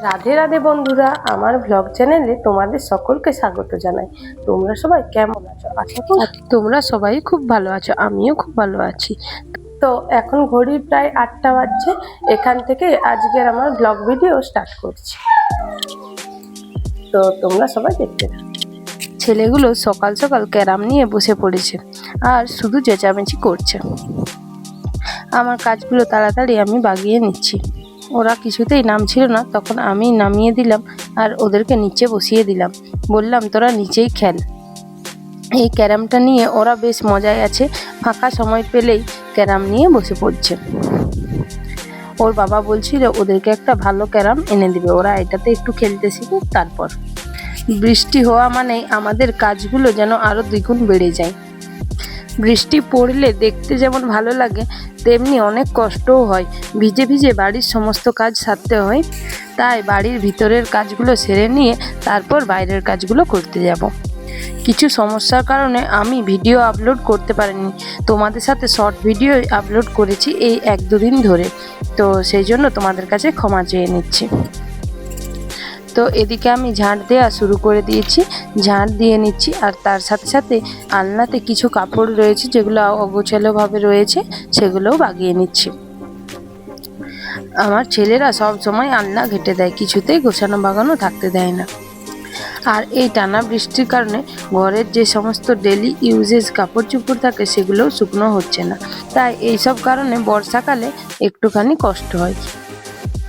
রাধে রাধে বন্ধুরা, আমার ব্লগ চ্যানেলে তোমাদের সকলকে স্বাগত জানাই। তোমরা সবাই কেমন আছো? আশা করি তোমরা সবাই খুব ভালো আছো, আমিও খুব ভালো আছি। তো এখন ঘড়ি প্রায় 8টা বাজছে। এখান থেকে আজকের আমার ব্লগ ভিডিও স্টার্ট করছি, তো তোমরা সবাই দেখতে থাকো। ছেলেগুলো সকাল সকাল ক্যারাম নিয়ে বসে পড়েছে আর শুধু চেঁচামেচি করছে। আমার কাজগুলো তাড়াতাড়ি আমি বাগিয়ে নিচ্ছি। ওরা কিছুতেই নামছিল না, তখন আমি নামিয়ে দিলাম আর ওদেরকে নিচে বসিয়ে দিলাম। বললাম তোরা নিচেই খেল। এই ক্যারামটা নিয়ে ওরা বেশ মজায় আছে, ফাঁকা সময় পেলেই ক্যারাম নিয়ে বসে পড়ছে। ওর বাবা বলছিল ওদেরকে একটা ভালো ক্যারাম এনে দিবে, ওরা এটাতে একটু খেলতে শিখুক। তারপর বৃষ্টি হওয়া মানে আমাদের কাজগুলো যেন আরো দ্বিগুণ বেড়ে যায়। বৃষ্টি পড়লে দেখতে যেমন ভালো লাগে, তেমনি অনেক কষ্টও হয়। ভিজে ভিজে বাড়ির সমস্ত কাজ সারতে হয়, তাই বাড়ির ভিতরের কাজগুলো সেরে নিয়ে তারপর বাইরের কাজগুলো করতে যাব। কিছু সমস্যার কারণে আমি ভিডিও আপলোড করতে পারিনি। তোমাদের সাথে শর্ট ভিডিও আপলোড করেছি এই 1-2 দিন ধরে, তো সেই জন্য তোমাদের কাছে ক্ষমা চেয়ে নিচ্ছি। তো এদিকে আমি ঝাঁট দেওয়া শুরু করে দিয়েছি, ঝাঁট দিয়ে নিচ্ছি। আর তার সাথে সাথে আলনাতে কিছু কাপড় রয়েছে যেগুলো অগোছালোভাবে রয়েছে, সেগুলোও বাগিয়ে নিচ্ছি। আমার ছেলেরা সব সময় আলনা ঘেঁটে দেয়, কিছুতেই গোছানো বাগানো থাকতে দেয় না। আর এই টানা বৃষ্টির কারণে ঘরের যে সমস্ত ডেলি ইউজেস কাপড় চোপড় থাকে সেগুলোও শুকনো হচ্ছে না, তাই এইসব কারণে বর্ষাকালে একটুখানি কষ্ট হয়।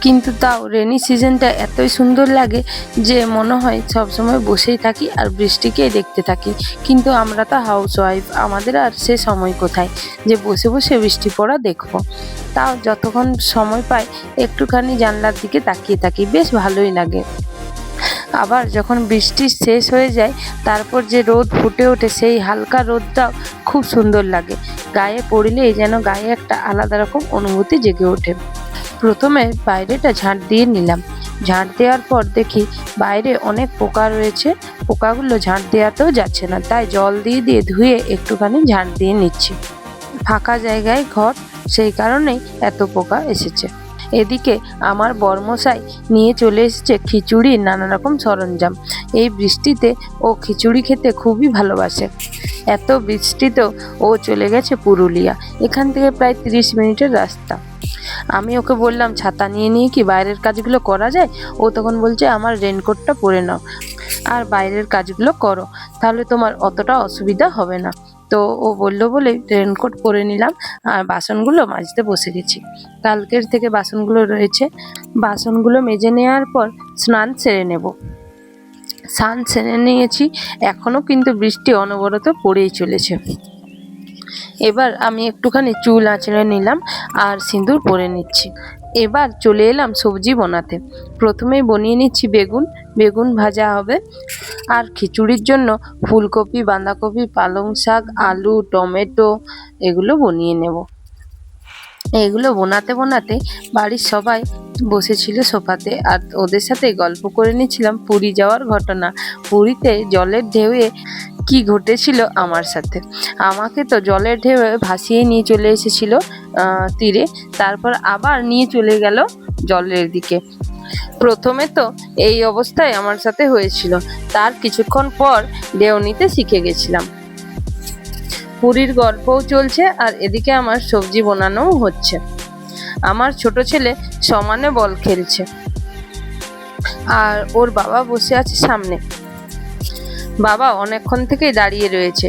কিন্তু তাও রেনি সিজনটা এতই সুন্দর লাগে যে মনে হয় সবসময় বসেই থাকি আর বৃষ্টিকেই দেখতে থাকি। কিন্তু আমরা তো হাউস ওয়াইফ, আমাদের আর সে সময় কোথায় যে বসে বসে বৃষ্টি পড়া দেখবো। তাও যতক্ষণ সময় পাই একটুখানি জানলার দিকে তাকিয়ে থাকি, বেশ ভালোই লাগে। আবার যখন বৃষ্টি শেষ হয়ে যায় তারপর যে রোদ ফুটে ওঠে, সেই হালকা রোদটাও খুব সুন্দর লাগে। গায়ে পড়লেই যেন গায়ে একটা আলাদা রকম অনুভূতি জেগে ওঠে। প্রথমে বাইরেটা ঝাঁট দিয়ে নিলাম। ঝাঁট দেওয়ার পর দেখি বাইরে অনেক পোকা রয়েছে, পোকাগুলো ঝাঁট দেওয়াতেও যাচ্ছে না, তাই জল দিয়ে দিয়ে ধুয়ে একটুখানি ঝাঁট দিয়ে নিচ্ছি। ফাঁকা জায়গায় ঘর, সেই কারণেই এত পোকা এসেছে। এদিকে আমার বরমশাই নিয়ে চলে এসেছে খিচুড়ির নানা রকম সরঞ্জাম। এই বৃষ্টিতে ও খিচুড়ি খেতে খুবই ভালোবাসে। এত বৃষ্টিতেও ও চলে গেছে পুরুলিয়া, এখান থেকে প্রায় 30 মিনিটের রাস্তা। আমি ওকে বললাম ছাতা নিয়ে নিয়ে কি বাইরের কাজগুলো করা যায়? ও তখন বলছে আমার রেনকোটটা পরে নাও আর বাইরের কাজগুলো করো, তাহলে তোমার অতটা অসুবিধা হবে না। তো ও বললো বলেই রেনকোট পরে নিলাম আর বাসনগুলো মাজতে বসে গেছি। কালকের থেকে বাসনগুলো রয়েছে, বাসনগুলো মেজে নেওয়ার পর স্নান সেরে নেব। স্নান সেরে নিয়েছি, এখনও কিন্তু বৃষ্টি অনবরত পড়েই চলেছে। এবার আমি একটুখানি চুল আঁচড়ে নিলাম আর সিঁদুর পরে নিচ্ছি। এবার চলে এলাম সবজি বানাতে। প্রথমেই বানিয়ে নিচ্ছি বেগুন ভাজা হবে। আর খিচুড়ির জন্য ফুলকপি, বাঁধাকপি, পালং শাক, আলু, টমেটো এগুলো বানিয়ে নেব। এগুলো বানাতে বানাতে বাড়ির সবাই বসেছিল সোফাতে, আর ওদের সাথে গল্প করে নিচ্ছিলাম পুরী যাওয়ার ঘটনা। পুরীতে জলের ঢেউয়ে কি ঘটেছিল আমার সাথে। আমাকে তো জলের ঢেউয়ে ভাসিয়ে নিয়ে চলে এসেছিল তীরে, তারপর আবার নিয়ে চলে গেল জলের দিকে। প্রথমে তো এই অবস্থায় আমার সাথে হয়েছিল, তার কিছুক্ষণ পর ঢেউ নিতে শিখে গেছিলাম। পুরীর গল্পও চলছে আর এদিকে আমার সবজি বানানোও হচ্ছে। আমার ছোট ছেলে সমানে বল খেলছে আর ওর বাবা বসে আছে সামনে। বাবা অনেকক্ষণ থেকেই দাঁড়িয়ে রয়েছে।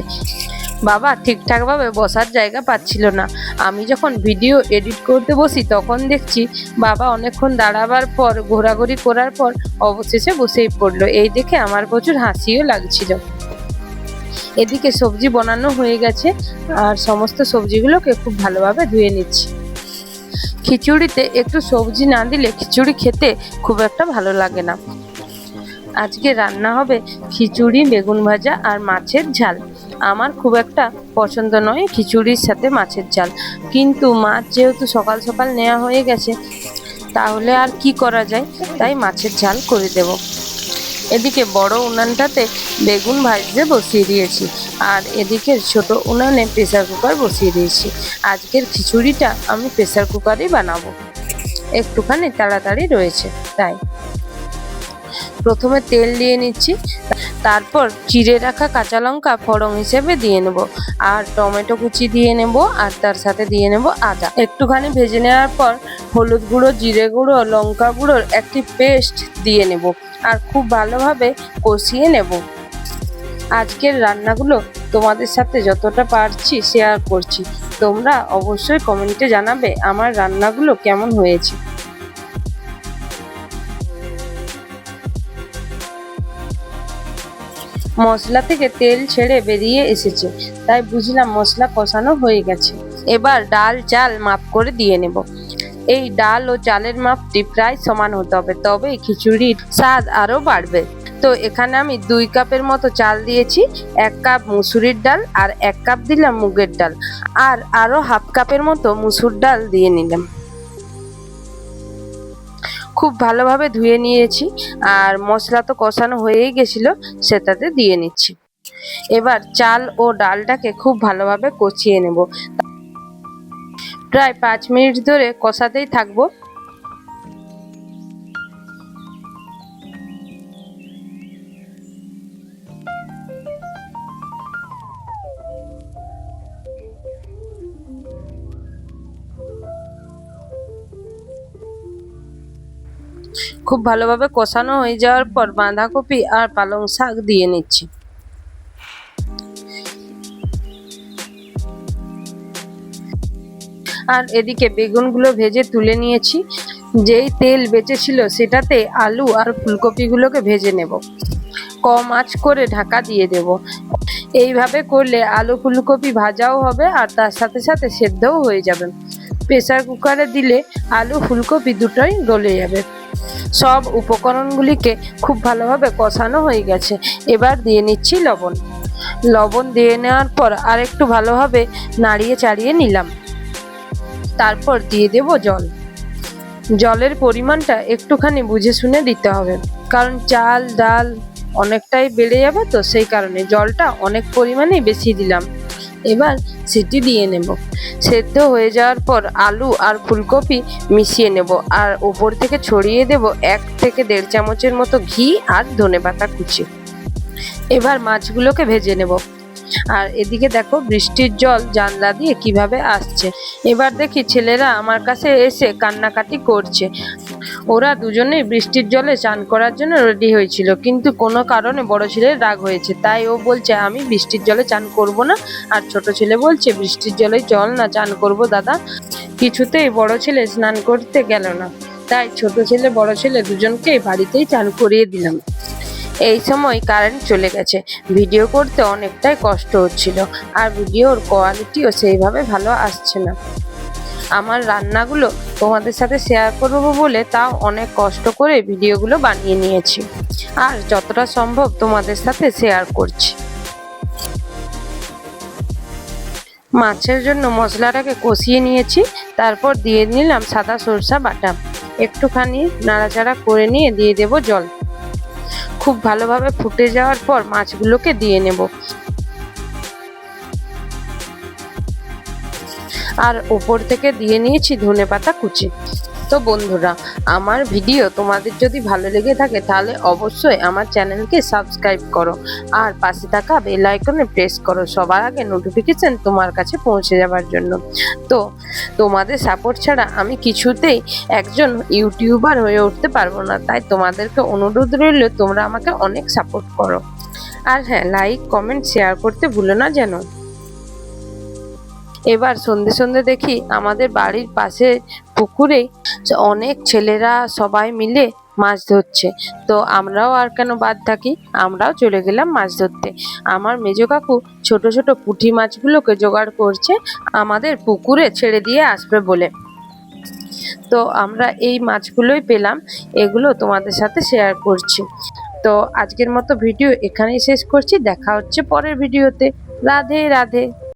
বাবা ঠিকঠাকভাবে বসার জায়গা পাচ্ছিল না। আমি যখন ভিডিও এডিট করতে বসি তখন দেখছি বাবা অনেকক্ষণ দাঁড়াবার পর, ঘোরাঘুরি করার পর অবশেষে বসেই পড়লো। এই দেখে আমার প্রচুর হাসিও লাগছিল। এদিকে সবজি বানানো হয়ে গেছে আর সমস্ত সবজিগুলোকে খুব ভালোভাবে ধুয়ে নিচ্ছি। খিচুড়িতে একটু সবজি না দিলে খিচুড়ি খেতে খুব একটা ভালো লাগে না। আজকে রান্না হবে খিচুড়ি, বেগুন ভাজা আর মাছের ঝাল। আমার খুব একটা পছন্দ নয় খিচুড়ির সাথে মাছের ঝাল, কিন্তু মাছ যেহেতু সকাল সকাল নেওয়া হয়ে গেছে, তাহলে আর কি করা যায়, তাই মাছের ঝাল করে দেব। এদিকে বড় উনানটাতে বেগুন ভাজতে বসিয়ে দিয়েছি আর এদিকে ছোট উনানে প্রেসার কুকার বসিয়ে দিয়েছি। আজকের খিচুড়িটা আমি প্রেসার কুকারেই বানাবো, একটুখানি তাড়াতাড়ি রয়েছে তাই। প্রথমে তেল দিয়ে নিচ্ছি, তারপর চিড়ে রাখা কাঁচা লঙ্কা ফোড়ন হিসেবে দিয়ে নেব, আর টমেটো কুচি দিয়ে নেব, আর তার সাথে দিয়ে নেব আদা। একটুখানি ভেজে নেওয়ার পর হলুদ গুঁড়ো, জিরে গুঁড়ো, লঙ্কা গুঁড়োর একটি পেস্ট দিয়ে নেব, আর খুব ভালোভাবে কষিয়ে নেব। আজকের রান্নাগুলো তোমাদের সাথে যতটা পারছি শেয়ার করছি। তোমরা অবশ্যই কমেন্টে জানাবে আমার রান্নাগুলো কেমন হয়েছে। মশলা থেকে তেল ছেড়ে বেরিয়ে এসেছে, তাই বুঝলাম মশলা কষানো হয়ে গেছে। এবার ডাল চাল মাপ করে দিয়ে নেব। এই ডাল ও চালের মাপটি প্রায় সমান হতে হবে, তবেই খিচুড়ির স্বাদ আরও বাড়বে। তো এখানে আমি 2 কাপের মতো চাল দিয়েছি, 1 কাপ মুসুরির ডাল, আর 1 কাপ দিলাম মুগের ডাল, আর আরও হাফ কাপের মতো মুসুর ডাল দিয়ে নিলাম। খুব ভালোভাবে ধুয়ে নিয়েছি, আর মশলা তো কষানো হয়েই গেছিল, সেটাতে দিয়ে নিচ্ছি। এবার চাল ও ডালটাকে খুব ভালোভাবে কষিয়ে নেব। প্রায় 5 মিনিট ধরে কষাতেই থাকবো। খুব ভালোভাবে কষানো হয়ে যাওয়ার পর বাঁধাকপি আর পালং শাক দিয়ে নিচ্ছি। আর এদিকে বেগুনগুলো ভেজে তুলে নিয়েছি। যেই তেল বেঁচেছিল সেটাতে আলু আর ফুলকপিগুলোকে ভেজে নেব। কম আঁচ করে ঢাকা দিয়ে দেব। এইভাবে করলে আলু ফুলকপি ভাজাও হবে, আর তার সাথে সাথে সেদ্ধও হয়ে যাবে। প্রেসার কুকারে দিলে আলু ফুলকপি দুটোই গলে যাবে। সব উপকরণগুলিকে খুব ভালোভাবে কষানো হয়ে গেছে। এবার দিয়ে নিচ্ছি লবণ। লবণ দিয়ে নেওয়ার পর আর একটু ভালোভাবে নাড়িয়ে চাড়িয়ে নিলাম। তারপর দিয়ে দেব জল। জলের পরিমাণটা একটুখানি বুঝে শুনে দিতে হবে, কারণ চাল ডাল অনেকটাই বেড়ে যাবে, তো সেই কারণে জলটা অনেক পরিমাণেই বেশি দিলাম। এবার সিটি দিয়ে নেব। সেদ্ধ হয়ে যাওয়ার পর আলু আর ফুলকপি মিশিয়ে নেব, আর ওপর থেকে ছড়িয়ে দেব 1 থেকে 1.5 চামচের মতো ঘি আর ধনেপাতা কুচি। এবার মাছগুলোকে ভেজে নেব। আর এদিকে দেখো বৃষ্টির জল জানলা দিয়ে কিভাবে আসছে। এবার দেখি ছেলেরা আমার কাছে এসে কান্নাকাটি করছে। ওরা দুজনেই বৃষ্টির জলে চান করার জন্য রেডি হয়েছিল, কিন্তু কোনো কারণে বড় ছেলের রাগ হয়েছে, তাই ও বলছে আমি বৃষ্টির জলে চান করব না। আর ছোট ছেলে বলছে বৃষ্টির জলে চল না চান করব দাদা। কিছুতেই বড় ছেলে স্নান করতে গেল না, তাই ছোট ছেলে বড় ছেলে দুজনকেই বাড়িতেই চান করিয়ে দিলাম। এই সময় কারেন্ট চলে গেছে। ভিডিও করতে অনেকটাই কষ্ট হচ্ছিল, আর ভিডিওর কোয়ালিটিও সেইভাবে ভালো আসছে না। আমার রান্নাগুলো তোমাদের সাথে শেয়ার করবো বলে তাও অনেক কষ্ট করে ভিডিওগুলো বানিয়ে নিয়েছি, আর যতটা সম্ভব তোমাদের সাথে শেয়ার করছি। মাছের জন্য মশলাটাকে কষিয়ে নিয়েছি, তারপর দিয়ে নিলাম সাদা সরষা বাটা। একটুখানি নাড়াচাড়া করে নিয়ে দিয়ে দেব জল। খুব ভালোভাবে ফুটে যাওয়ার পর মাছগুলোকে দিয়ে নেব, আর ওপর থেকে দিয়ে নিয়েছি ধনেপাতা কুচি। তো বন্ধুরা, আমার ভিডিও তোমাদের যদি ভালো লেগে থাকে তাহলে অবশ্যই আমার চ্যানেলকে সাবস্ক্রাইব করো, আর পাশে থাকা বেল আইকনে প্রেস করো সবার আগে নোটিফিকেশন তোমার কাছে পৌঁছে যাবার জন্য। তো তোমাদের সাপোর্ট ছাড়া আমি কিছুতেই একজন ইউটিউবার হয়ে উঠতে পারবো না, তাই তোমাদেরকে অনুরোধ রইল তোমরা আমাকে অনেক সাপোর্ট করো। আর হ্যাঁ, লাইক কমেন্ট শেয়ার করতে ভুলো না যেন। এবার সন্ধে সন্ধে দেখি আমাদের বাড়ির পাশে পুকুরে অনেক ছেলেরা সবাই মিলে মাছ ধরছে। তো আমরাও আর কেন বাদ থাকি, আমরাও চলে গেলাম মাছ ধরতে। আমার মেজো কাকু ছোট ছোট পুঁটি মাছগুলোকে জোগাড় করছে আমাদের পুকুরে ছেড়ে দিয়ে আসবে বলে। তো আমরা এই মাছগুলোই পেলাম, এগুলো তোমাদের সাথে শেয়ার করছি। তো আজকের মতো ভিডিও এখানেই শেষ করছি। দেখা হচ্ছে পরের ভিডিওতে। রাধে রাধে।